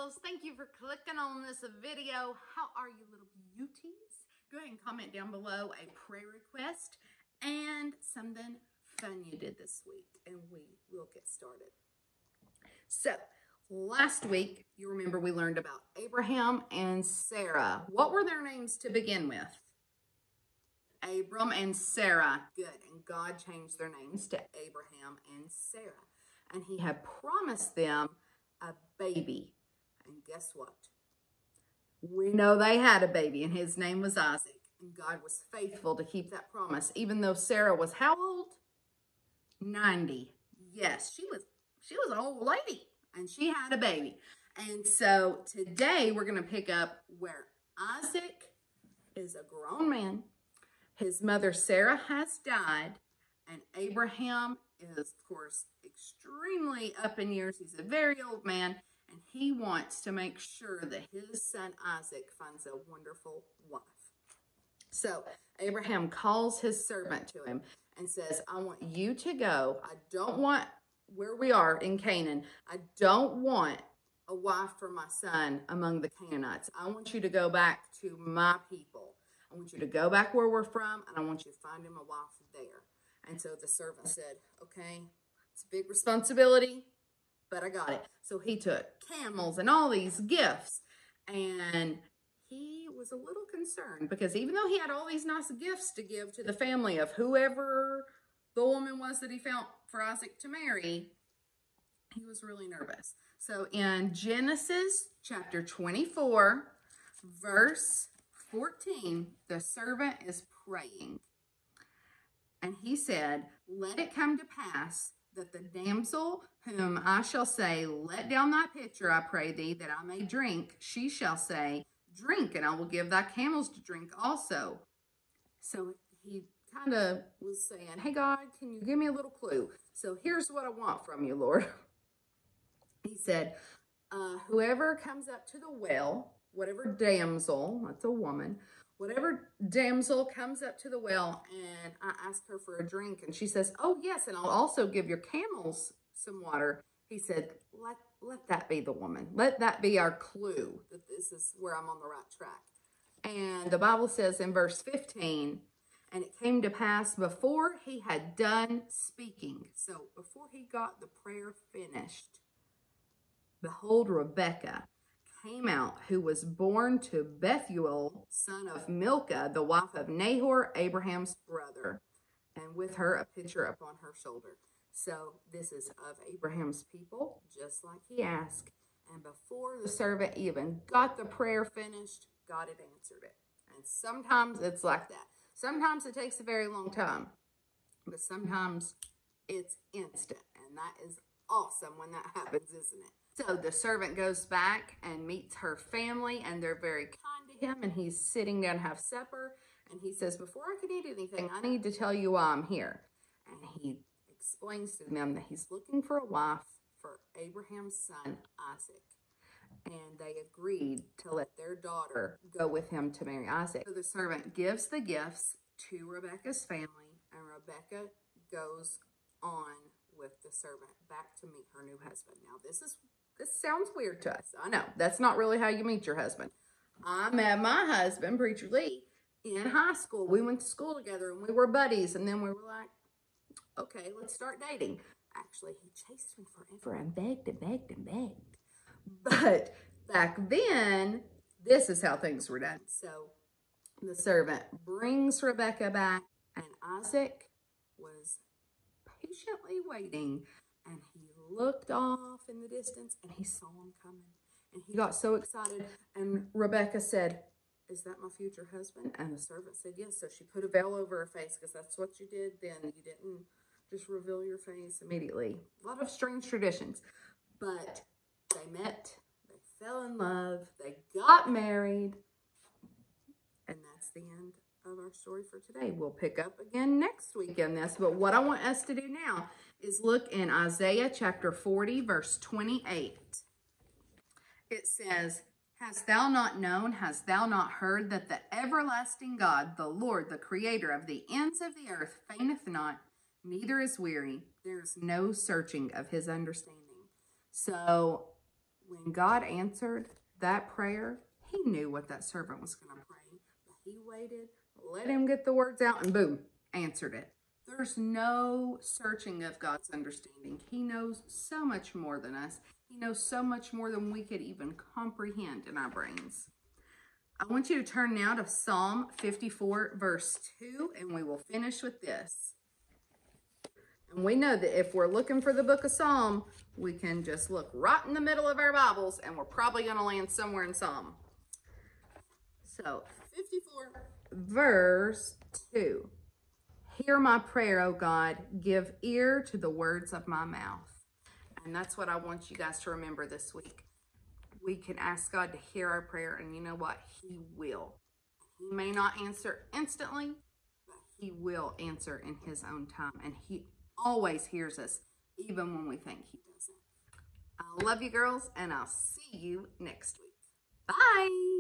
girls. Thank you for clicking on this video. How are you, little beauties? Go ahead and comment down below a prayer request and something fun you did this week, and we will get started. So, last week, you remember we learned about Abraham and Sarah. What were their names to begin with? Abram and Sarah. Good. And God changed their names to Abraham and Sarah. And he had promised them a baby. And guess what? We know they had a baby, and his name was Isaac. And God was faithful to keep that promise, even though Sarah was how old? 90. Yes, she was an old lady, and she had a baby. And so today we're going to pick up where Isaac is a grown man. His mother Sarah has died, and Abraham is, of course, extremely up in years. He's a very old man, and he wants to make sure that his son Isaac finds a wonderful wife. So Abraham calls his servant to him and says, I want you to go. I don't want, where we are in Canaan, I don't want a wife for my son among the Canaanites. I want you to go back to my people. I want you to go back where we're from, and I want you to find him a wife there. And so the servant said, okay, it's a big responsibility, but I got it. So he took camels and all these gifts, and he was a little concerned because even though he had all these nice gifts to give to the family of whoever the woman was that he found for Isaac to marry, he was really nervous. So in Genesis chapter 24, verse 14, the servant is praying. And he said, let it come to pass that the damsel whom I shall say, let down thy pitcher, I pray thee, that I may drink, she shall say, drink, and I will give thy camels to drink also. So he kind of was saying, hey, God, can you give me a little clue? So here's what I want from you, Lord. He said, whoever comes up to the well, whatever damsel, that's a woman, whatever damsel comes up to the well, and I ask her for a drink, and she says, oh, yes, and I'll also give your camels some water. He said, let that be the woman. Let that be our clue that this is where I'm on the right track. And the Bible says in verse 15, and it came to pass before he had done speaking, so before he got the prayer finished, behold, Rebekah came out, who was born to Bethuel, son of Milcah, the wife of Nahor, Abraham's brother, and with her a pitcher upon her shoulder. So this is of Abraham's people, just like he asked. And before the servant even got the prayer finished, God had answered it. And sometimes it's like that. Sometimes it takes a very long time, but sometimes it's instant. And that is awesome when that happens, isn't it? So the servant goes back and meets her family, and they're very kind to him, and he's sitting down to have supper, and he says, before I can eat anything, I need to tell you why I'm here. And he explains to them that he's looking for a wife for Abraham's son, Isaac. And they agreed to let their daughter go with him to marry Isaac. So the servant gives the gifts to Rebekah's family, and Rebekah goes on with the servant back to meet her new husband. Now, this sounds weird to us. I know. That's not really how you meet your husband. I met my husband, Preacher Lee, in high school. We went to school together, and we were buddies, and then we were like, okay, let's start dating. Actually, he chased me forever and begged and begged and begged. But back then, this is how things were done. So the servant brings Rebekah back, and Isaac was patiently waiting, and he looked off in the distance, and he saw him coming, and he got so excited, and Rebekah said, is that my future husband? And the servant said, yes. So she put a veil over her face, because that's what you did then. You didn't just reveal your face immediately. A lot of strange traditions, but they met, they fell in love, they got married, and that's the end of our story for today. We'll pick up again next week in this, but what I want us to do now is look in Isaiah chapter 40, verse 28. It says, hast thou not known, hast thou not heard, that the everlasting God, the Lord, the creator of the ends of the earth, fainteth not, neither is weary. There is no searching of his understanding. So When God answered that prayer, he knew what that servant was going to pray. But he waited, let him get the words out, and boom, answered it. There's no searching of God's understanding. He knows so much more than us. He knows so much more than we could even comprehend in our brains. I want you to turn now to Psalm 54, verse 2, and we will finish with this. And we know that if we're looking for the book of Psalm, we can just look right in the middle of our Bibles, and we're probably going to land somewhere in Psalm. So, 54, verse 2. Hear my prayer, O God. Give ear to the words of my mouth. And that's what I want you guys to remember this week. We can ask God to hear our prayer, and you know what? He will. He may not answer instantly, but he will answer in his own time. And he always hears us, even when we think he doesn't. I love you, girls, and I'll see you next week. Bye.